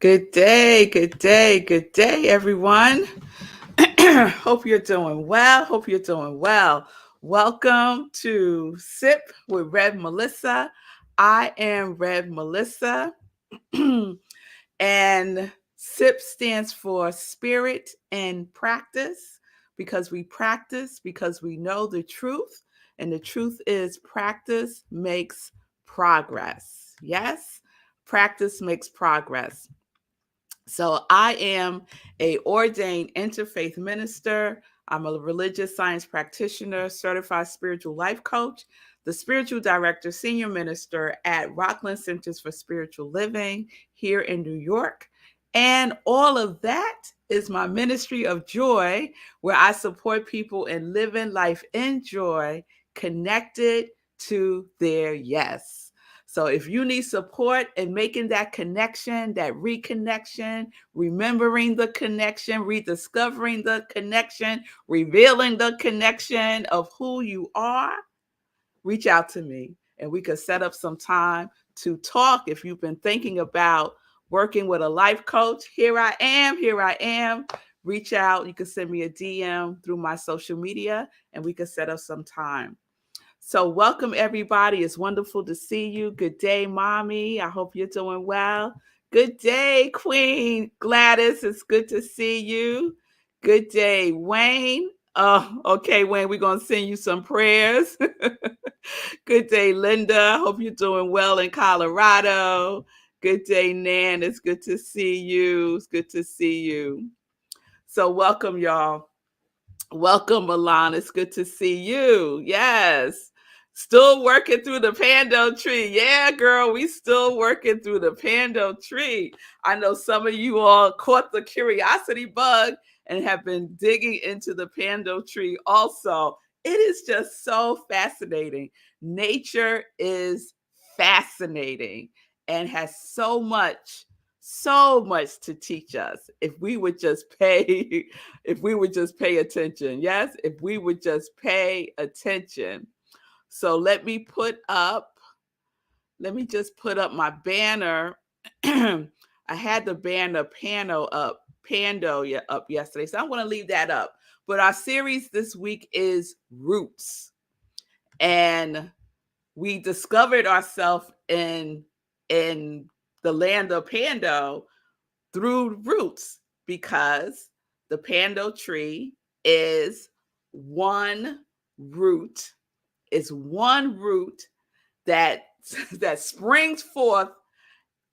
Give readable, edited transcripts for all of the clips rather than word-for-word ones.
Good day, good day, good day, everyone. Hope you're doing well. Hope you're doing well. Welcome to Sip with Rev Melissa. I am Rev Melissa, and SIP stands for Spirit and Practice because we practice because we know the truth, and the truth is practice makes progress. Yes, practice makes progress. So I am a ordained interfaith minister. I'm a religious science practitioner, certified spiritual life coach, the spiritual director, senior minister at Rockland Centers for Spiritual Living here in New York. And all of that is my ministry of joy, where I support people in living life in joy, connected to their yes. So if you need support in making that connection, that reconnection, remembering the connection, rediscovering the connection, revealing the connection of who you are, reach out to me and we could set up some time to talk. If you've been thinking about working with a life coach, here I am. Here I am. Reach out. You can send me a DM through my social media and we can set up some time. So, welcome everybody. It's wonderful to see you. Good day, mommy. I hope you're doing well. Good day, Queen Gladys. It's good to see you. Good day, Wayne. Oh, okay, Wayne, we're going to send you some prayers. Good day, Linda. Hope you're doing well in Colorado. Good day, Nan. It's good to see you. It's good to see you. So, welcome, y'all. Welcome, Milan. It's good to see you. Yes. Still working through the pando tree. Yeah, girl, we still working through the pando tree. I know some of you all caught the curiosity bug and have been digging into the pando tree also. It is just so fascinating. Nature is fascinating and has so much to teach us if we would just pay if we would just pay attention. Yes, if we would just pay attention. So let me just put up my banner. I had the banner pando up yesterday, so I'm going to leave that up. But our series this week is Roots, and we discovered ourselves in the land of Pando through roots because the Pando tree is one root. It's one root that that springs forth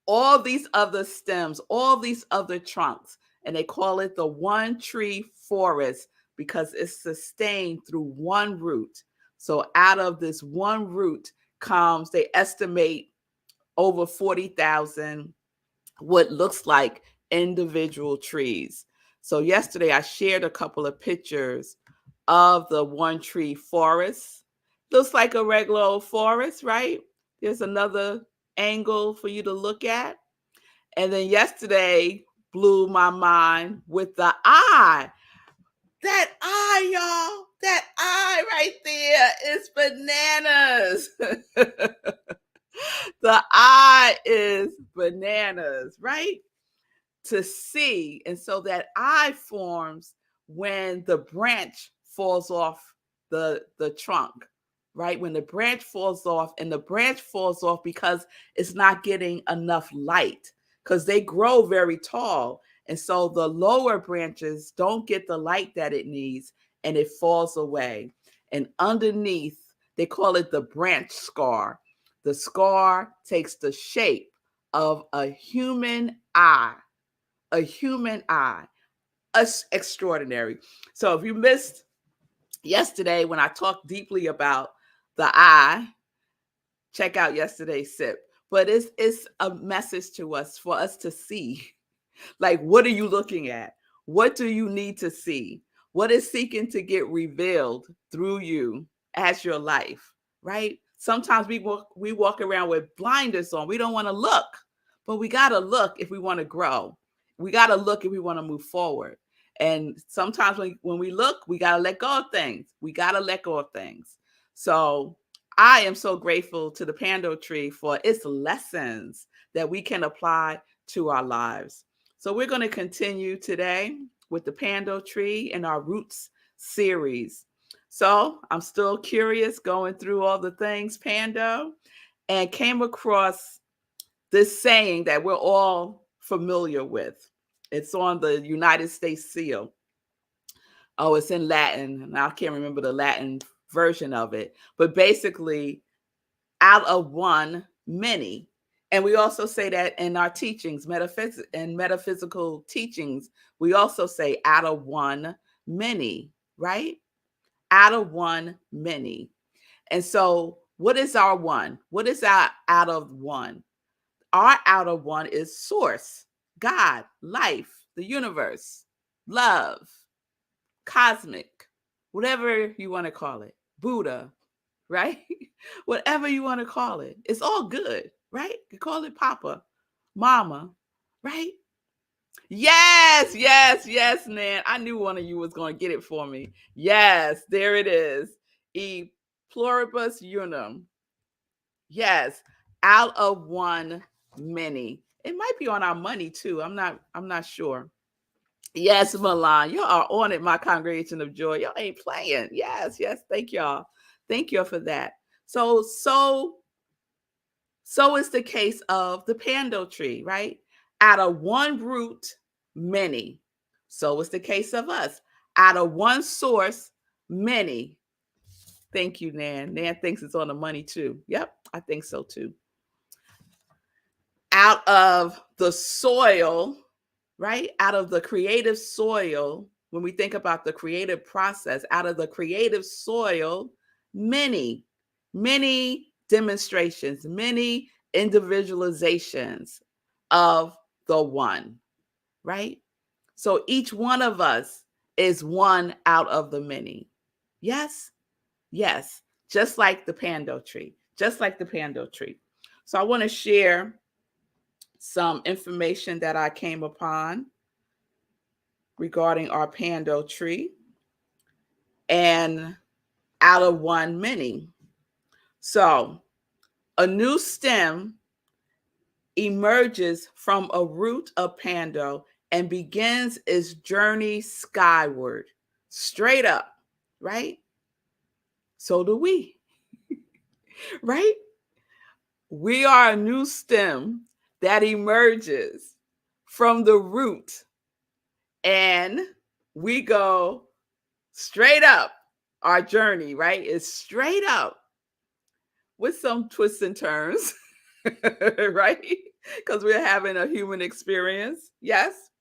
all these other stems, all these other trunks, and they call it the one tree forest because it's sustained through one root. So out of this one root comes, they estimate over 40,000 what looks like individual trees. So yesterday I shared a couple of pictures of the one tree forest. Looks like a regular old forest, right? There's another angle for you to look at. And then yesterday blew my mind with the eye. That eye, y'all. That eye right there is bananas. The eye is bananas, right? To see. And so that eye forms when the branch falls off the trunk, right? When the branch falls off, and the branch falls off because it's not getting enough light because they grow very tall. And so the lower branches don't get the light that it needs and it falls away. And underneath, they call it the branch scar. The scar takes the shape of a human eye, a human eye. Extraordinary. So if you missed yesterday when I talked deeply about the eye, check out yesterday's sip. But it's a message to us for us to see. Like, what are you looking at? What do you need to see? What is seeking to get revealed through you as your life, right? Sometimes we walk around with blinders on. We don't want to look, but we got to look if we want to grow. We got to look if we want to move forward. And sometimes when we look, we got to let go of things. We got to let go of things. So I am so grateful to the Pando tree for its lessons that we can apply to our lives. So we're going to continue today with the Pando tree in our Roots series. So I'm still curious going through all the things Pando and came across this saying that we're all familiar with. It's on the United States seal. Oh, it's in Latin, and I can't remember the Latin version of it. But basically, out of one, many. And we also say that in our teachings, metaphysical teachings, we also say out of one, many, right? Out of one, many. And so, what is our one? What is our out of one? Our out of one is source, God, life, the universe, love, cosmic, whatever you want to call it, Buddha, right? Whatever you want to call it. It's all good, right? You call it Papa, Mama, right? Yes, yes, yes, Nan. I knew one of you was going to get it for me. Yes, there it is. E pluribus unum. Yes, out of one, many. It might be on our money too. I'm not sure. Yes, Milan, you are on it, my congregation of joy. Y'all ain't playing. Yes, yes. Thank y'all. Thank y'all for that. So is the case of the Pando tree, right? Out of one root, many. So is the case of us. Out of one source, many. Thank you, Nan. Nan thinks it's on the money too. Yep, I think so too. Out of the soil, right? Out of the creative soil, when we think about the creative process, out of the creative soil, many, many demonstrations, many individualizations of the one, right? So each one of us is one out of the many. Yes, yes, just like the Pando tree, just like the Pando tree. So I want to share some information that I came upon regarding our Pando tree and out of one, many. So a new stem emerges from a root of Pando and begins its journey skyward, straight up, right? So do we, right? We are a new stem that emerges from the root and we go straight up. Our journey, right, is straight up with some twists and turns, right? Because we're having a human experience. Yes.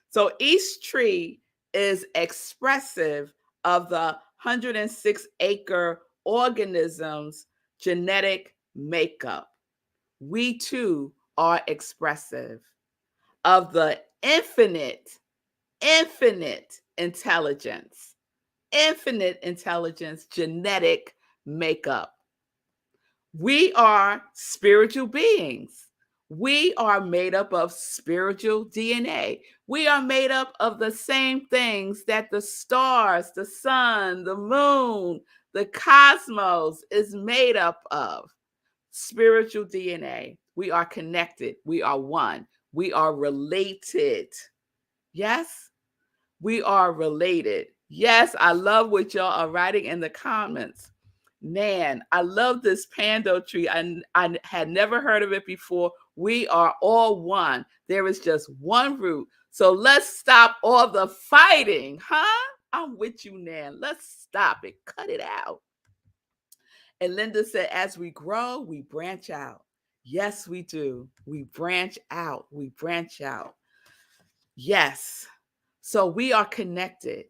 So each tree is expressive of the 106-acre organism's genetic makeup. We too are expressive of the infinite intelligence genetic makeup. We are spiritual beings. We are made up of spiritual DNA. We are made up of the same things that the stars, the sun, the moon, the cosmos is made up of. Spiritual DNA. We are connected. We are one. We are related. Yes, we are related. Yes, I love what y'all are writing in the comments. Nan, I love this Pando tree. I had never heard of it before. We are all one. There is just one root. So let's stop all the fighting, huh? I'm with you, Nan. Let's stop it. Cut it out. And Linda said, as we grow, we branch out. Yes, we do. We branch out. We branch out. Yes. So we are connected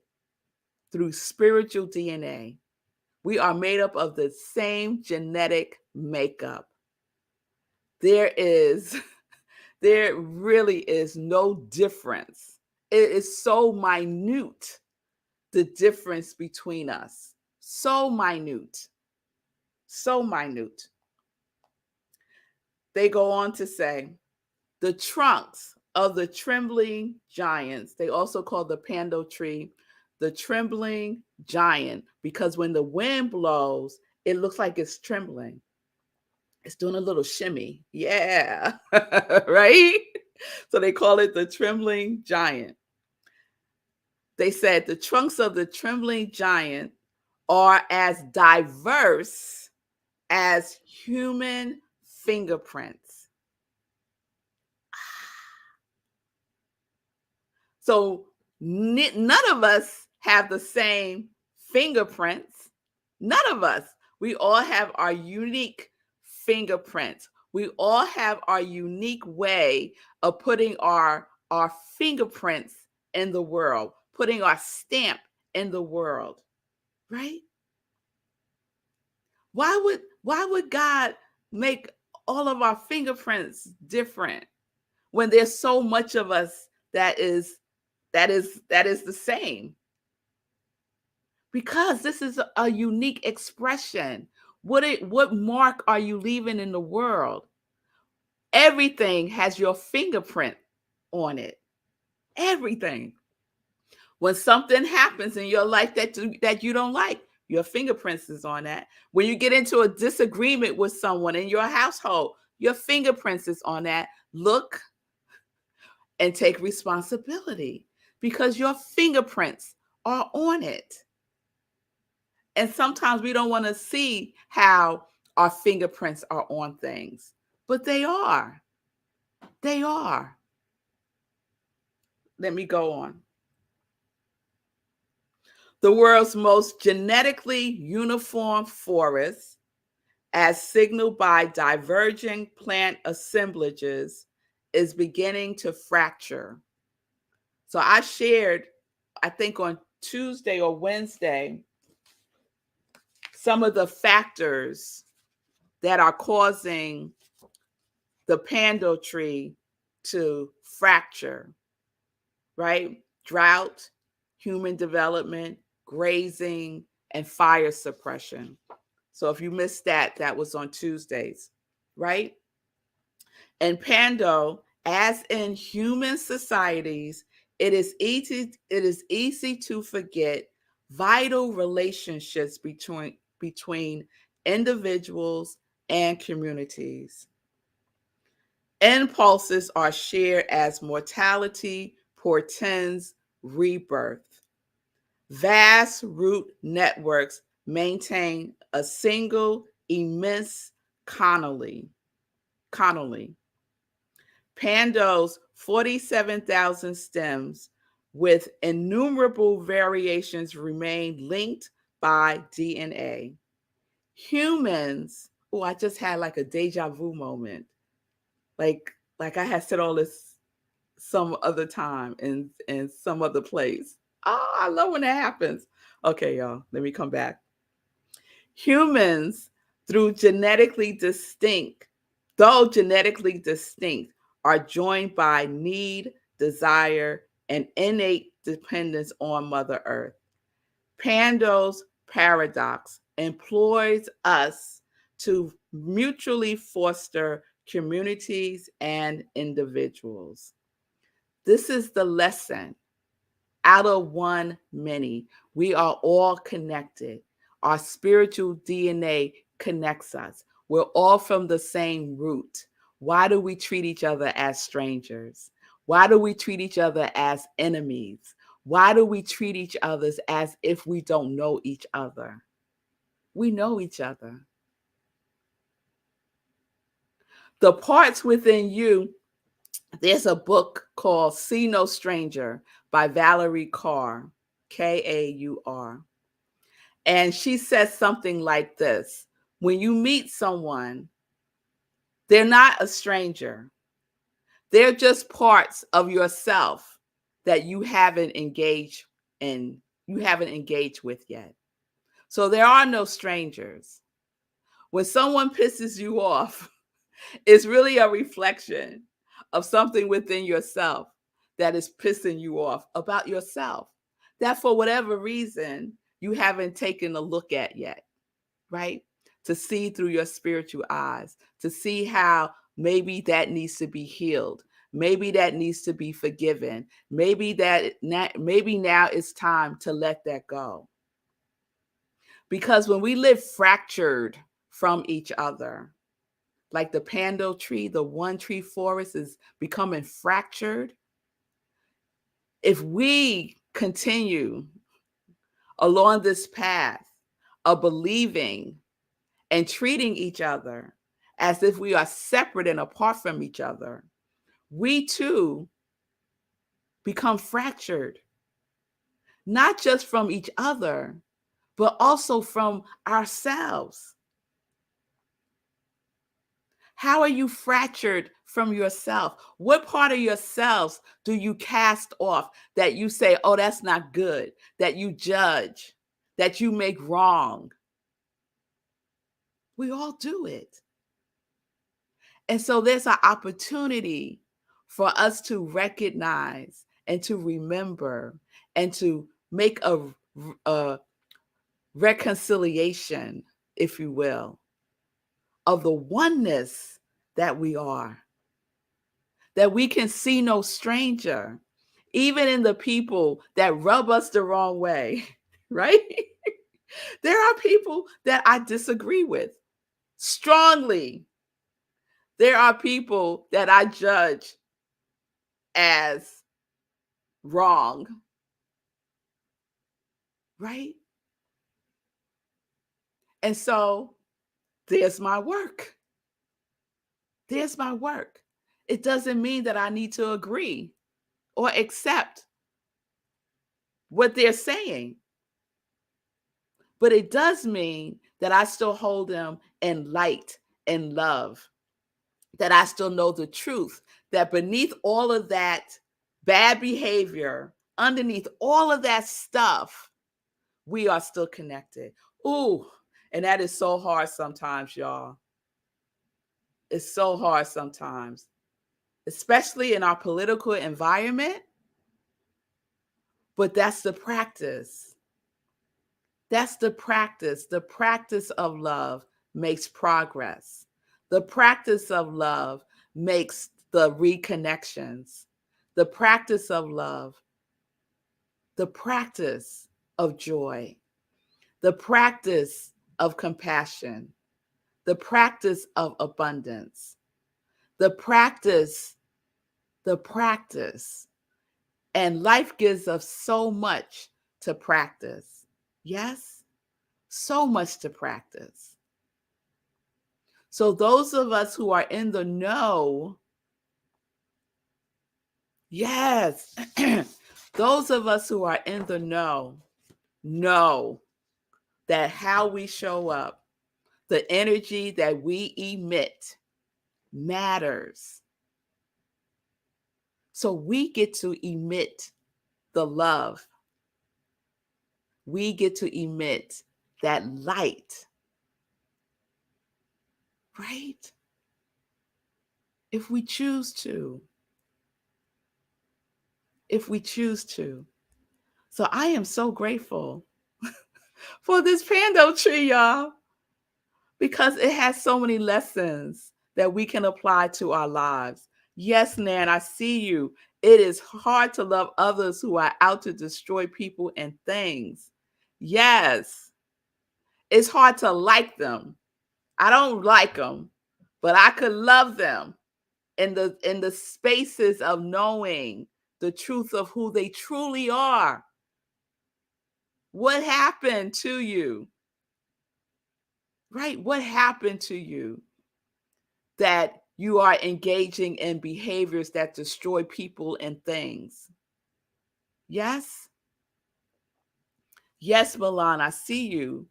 through spiritual DNA. We are made up of the same genetic makeup. There really is no difference. It is so minute, the difference between us. So minute. So minute. They go on to say, the trunks of the trembling giants, they also call the Pando tree the trembling giant, because when the wind blows, it looks like it's trembling. It's doing a little shimmy. Yeah, right? So they call it the trembling giant. They said the trunks of the trembling giant are as diverse as human fingerprints. So none of us have the same fingerprints. None of us. We all have our unique fingerprints. We all have our unique way of putting our fingerprints in the world, putting our stamp in the world, right? Why would God make all of our fingerprints different when there's so much of us that is the same? Because this is a unique expression. What mark are you leaving in the world? Everything has your fingerprint on it. Everything. When something happens in your life that you don't like, your fingerprints is on that. When you get into a disagreement with someone in your household, your fingerprints is on that. Look and take responsibility because your fingerprints are on it. And sometimes we don't want to see how our fingerprints are on things, but they are. They are. Let me go on. The world's most genetically uniform forests, as signaled by diverging plant assemblages, is beginning to fracture. So I shared, I think on Tuesday or Wednesday, some of the factors that are causing the pando tree to fracture, right? Drought, human development, grazing, and fire suppression. So if you missed that, that was on Tuesdays, right? And pando, as in human societies, it is easy to forget vital relationships between individuals and communities. Impulses are shared as mortality portends rebirth. Vast root networks maintain a single immense colony. Pando's 47,000 stems with innumerable variations remain linked by DNA. Humans, oh, I just had like a deja vu moment. Like I had said all this some other time in some other place. Oh, I love when that happens. Okay, y'all, let me come back. Humans, through genetically distinct, though genetically distinct, are joined by need, desire, and innate dependence on Mother Earth. Pando's paradox employs us to mutually foster communities and individuals. This is the lesson. Out of one, many. We are all connected. Our spiritual DNA connects us. We're all from the same root. Why do we treat each other as strangers? Why do we treat each other as enemies? Why do we treat each other as if we don't know each other? We know each other. The parts within you, there's a book called See No Stranger by Valerie Carr, Kaur. And she says something like this: when you meet someone, they're not a stranger. They're just parts of yourself that you haven't engaged with yet. So there are no strangers. When someone pisses you off, it's really a reflection of something within yourself that is pissing you off about yourself, that for whatever reason you haven't taken a look at yet, right? To see through your spiritual eyes, to see how maybe that needs to be healed. Maybe that needs to be forgiven. Maybe now it's time to let that go. Because when we live fractured from each other, like the pando tree, the one tree forest is becoming fractured. If we continue along this path of believing and treating each other as if we are separate and apart from each other, we too become fractured, not just from each other, but also from ourselves. How are you fractured from yourself? What part of yourselves do you cast off that you say, oh, that's not good, that you judge, that you make wrong? We all do it. And so there's an opportunity for us to recognize and to remember and to make a reconciliation, if you will, of the oneness that we are, that we can see no stranger, even in the people that rub us the wrong way, right? There are people that I disagree with strongly. There are people that I judge as wrong, right? And so there's my work. There's my work. It doesn't mean that I need to agree or accept what they're saying, but it does mean that I still hold them in light and love, that I still know the truth, that beneath all of that bad behavior, underneath all of that stuff, we are still connected. Ooh, and that is so hard sometimes, y'all. It's so hard sometimes, especially in our political environment, but that's the practice. That's the practice. The practice of love makes progress. The practice of love makes the reconnections. The practice of love, the practice of joy, the practice of compassion, the practice of abundance, the practice. And life gives us so much to practice. Yes, so much to practice. So those of us who are in the know, yes, those of us who are in the know that how we show up, the energy that we emit matters. So we get to emit the love. We get to emit that light, right? If we choose to. If we choose to. So I am so grateful for this pando tree, y'all, because it has so many lessons that we can apply to our lives. Yes, Nan, I see you. It is hard to love others who are out to destroy people and things. Yes, it's hard to like them. I don't like them, but I could love them in the spaces of knowing the truth of who they truly are. What happened to you? Right? What happened to you that you are engaging in behaviors that destroy people and things? Yes? Yes, Milan, I see you.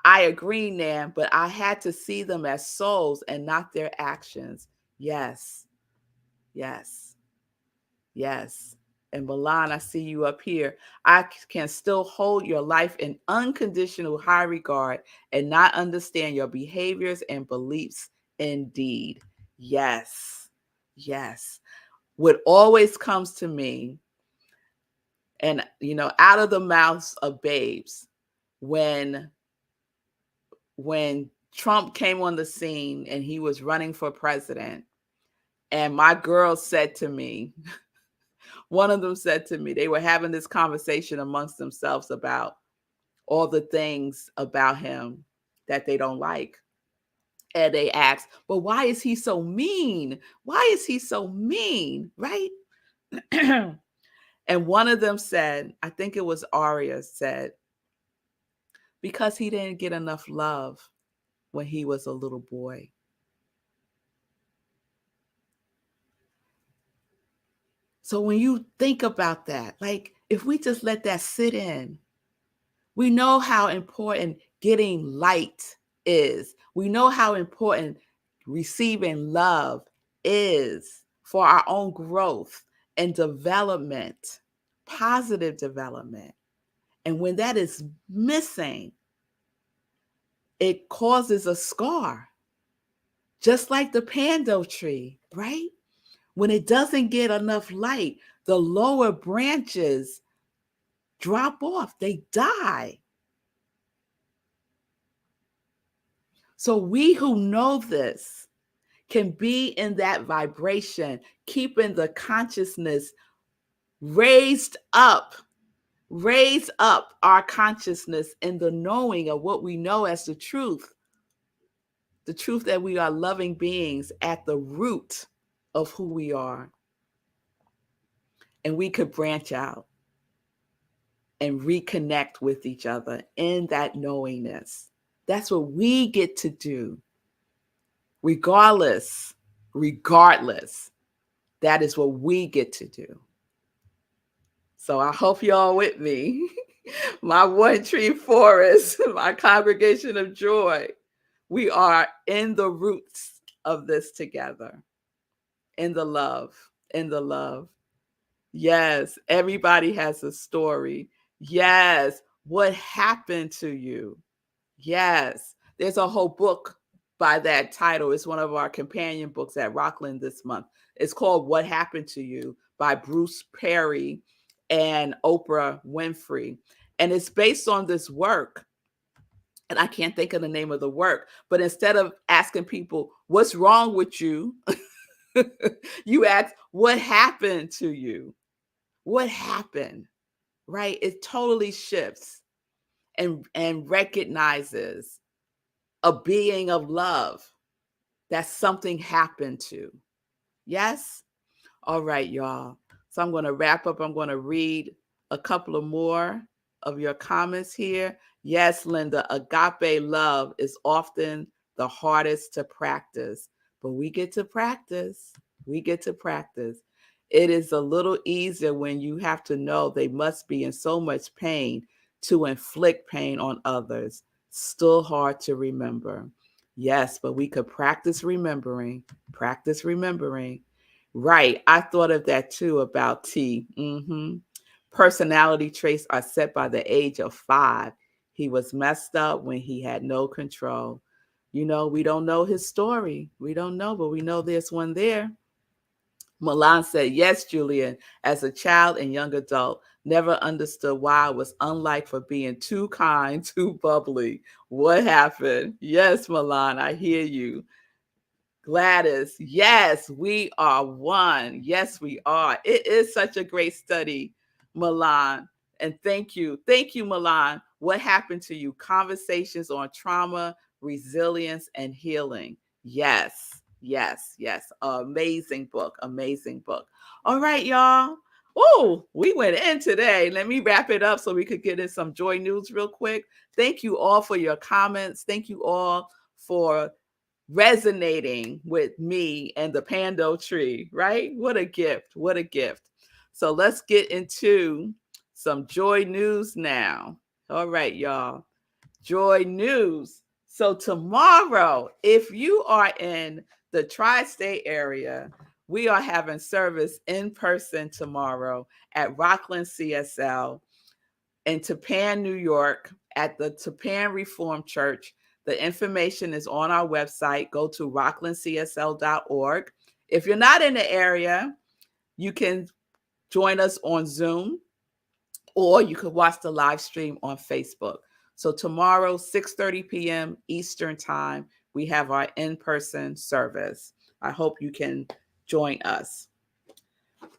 I agree, Nan, but I had to see them as souls and not their actions. Yes. Yes. Yes. And Milan, I see you up here. I can still hold your life in unconditional high regard and not understand your behaviors and beliefs indeed. Yes. Yes. What always comes to me, and out of the mouths of babes, when Trump came on the scene and he was running for president, and my girls said to me, one of them said to me, they were having this conversation amongst themselves about all the things about him that they don't like. And they asked, "But why is he so mean? Why is he so mean?" Right? And one of them said, I think it was Aria said, because he didn't get enough love when he was a little boy. So when you think about that, like if we just let that sit in, we know how important getting light is. We know how important receiving love is for our own growth and development, positive development. And when that is missing, it causes a scar, just like the pando tree, right? When it doesn't get enough light, the lower branches drop off, they die. So we who know this can be in that vibration, keeping the consciousness raised up our consciousness in the knowing of what we know as the truth that we are loving beings at the root of who we are. And we could branch out and reconnect with each other in that knowingness. That's what we get to do. Regardless, that is what we get to do. So I hope y'all with me. My One Tree Forest, my congregation of joy. We are in the roots of this together. In the love. Yes, everybody has a story. Yes, what happened to you? Yes, there's a whole book by that title. It's one of our companion books at Rockland this month. It's called What Happened to You by Bruce Perry and Oprah Winfrey. And it's based on this work. And I can't think of the name of the work, but instead of asking people, what's wrong with you? You ask, what happened to you? What happened? Right? It totally shifts and recognizes a being of love that something happened to. Yes? All right, y'all. So I'm going to wrap up. I'm going to read a couple of more of your comments here. Yes, Linda, agape love is often the hardest to practice, but we get to practice. We get to practice. It is a little easier when you have to know they must be in so much pain to inflict pain on others. Still hard to remember. Yes, but we could practice remembering. Practice remembering. Right. I thought of that too about T. Personality traits are set by the age of 5. He was messed up when he had no control. You know, we don't know his story. We don't know, but we know there's one there. Milan said, yes, Julian, as a child and young adult, never understood why I was unliked for being too kind, too bubbly. What happened? Yes, Milan, I hear you. Gladys, yes, we are one. Yes, we are. It is such a great study, Milan. And thank you. Thank you, Milan. What happened to you? Conversations on trauma, resilience, and healing. Yes, yes, yes. Amazing book. Amazing book. All right, y'all. Oh, we went in today. Let me wrap it up so we could get in some joy news real quick. Thank you all for your comments. Thank you all for resonating with me and the pando tree, right? What a gift. What a gift. So let's get into some joy news now. All right, y'all. Joy news. So tomorrow, if you are in the tri-state area, we are having service in person tomorrow at Rockland CSL in Tappan, New York, at the Tappan Reformed Church. The information is on our website. Go to rocklandcsl.org. If you're not in the area, you can join us on Zoom, or you could watch the live stream on Facebook. So tomorrow, 6:30 p.m. Eastern Time, we have our in-person service. I hope you can join us.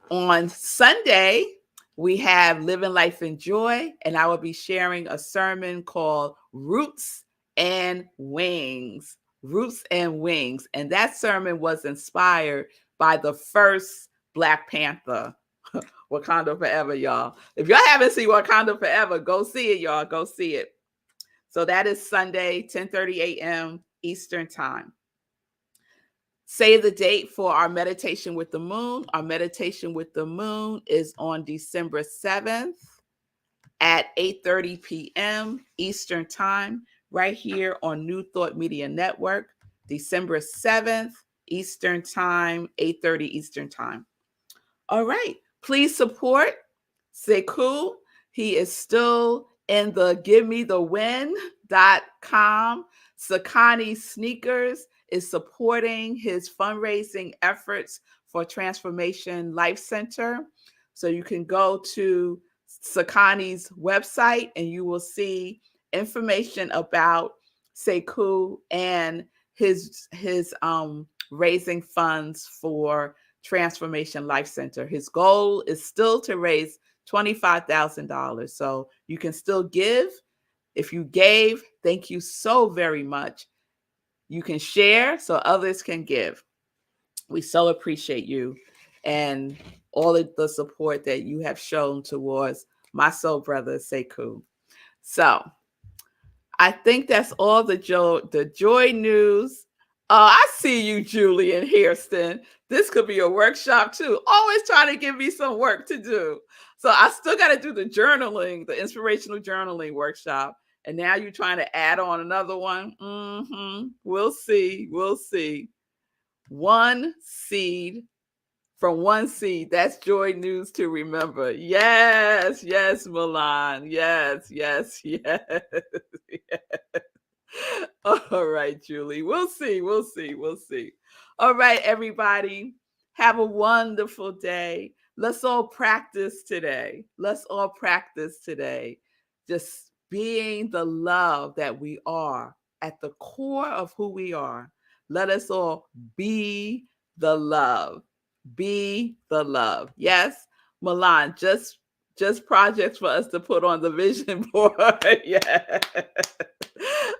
On Sunday, we have Living Life in Joy, and I will be sharing a sermon called Roots and Wings. Roots and Wings. And that sermon was inspired by the first Black Panther, Wakanda Forever, y'all. If y'all haven't seen Wakanda Forever, go see it, y'all. Go see it. So that is Sunday, 10:30 a.m. Eastern Time. Save the date for our meditation with the moon. Our meditation with the moon is on December 7th at 8:30 p.m. Eastern Time, right here on New Thought Media Network, December 7th, Eastern Time, 8:30 Eastern Time. All right. Please support Sekou. He is still in the givemethewin.com. Sakani Sneakers is supporting his fundraising efforts for Transformation Life Center. So you can go to Sakani's website and you will see information about Sekou and his raising funds for Transformation Life Center. His goal is still to raise $25,000. So you can still give. If you gave, thank you so very much. You can share so others can give. We so appreciate you and all of the support that you have shown towards my soul brother, Sekou. So I think that's all the joy news. I see you, Julie and Hairston. This could be a workshop too. Always trying to give me some work to do. So I still got to do the journaling, the inspirational journaling workshop. And now you're trying to add on another one. We'll see. We'll see. One seed from one seed. That's joy news to remember. Yes, yes, Milan. Yes, yes, yes. Yes. All right, Julie. We'll see. We'll see. We'll see. All right, everybody. Have a wonderful day. Let's all practice today. Let's all practice today. Just being the love that we are at the core of who we are. Let us all be the love. Be the love. Yes, Milan, just projects for us to put on the vision board. Yeah.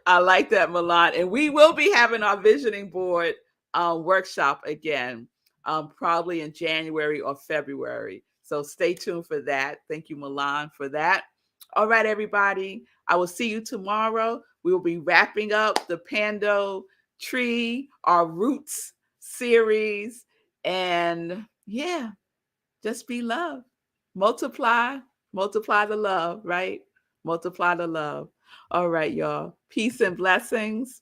I like that, Milan. And we will be having our visioning board workshop again, probably in January or February. So stay tuned for that. Thank you, Milan, for that. All right, everybody. I will see you tomorrow. We will be wrapping up the Pando Tree, our Roots series. And yeah, just be love. Multiply the love, right? Multiply the love. All right, y'all. Peace and blessings.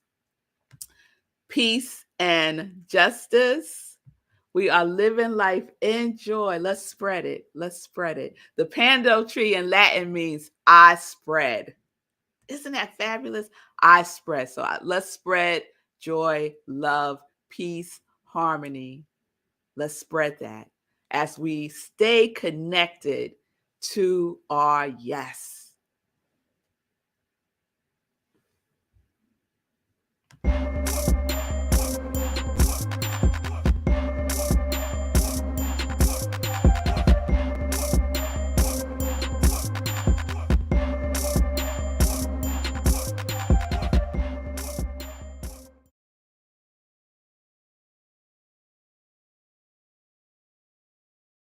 Peace and justice. We are living life in joy. Let's spread it. Let's spread it. The Pando tree in Latin means I spread. Isn't that fabulous? I spread. So let's spread joy, love, peace, harmony. Let's spread that as we stay connected to our yes.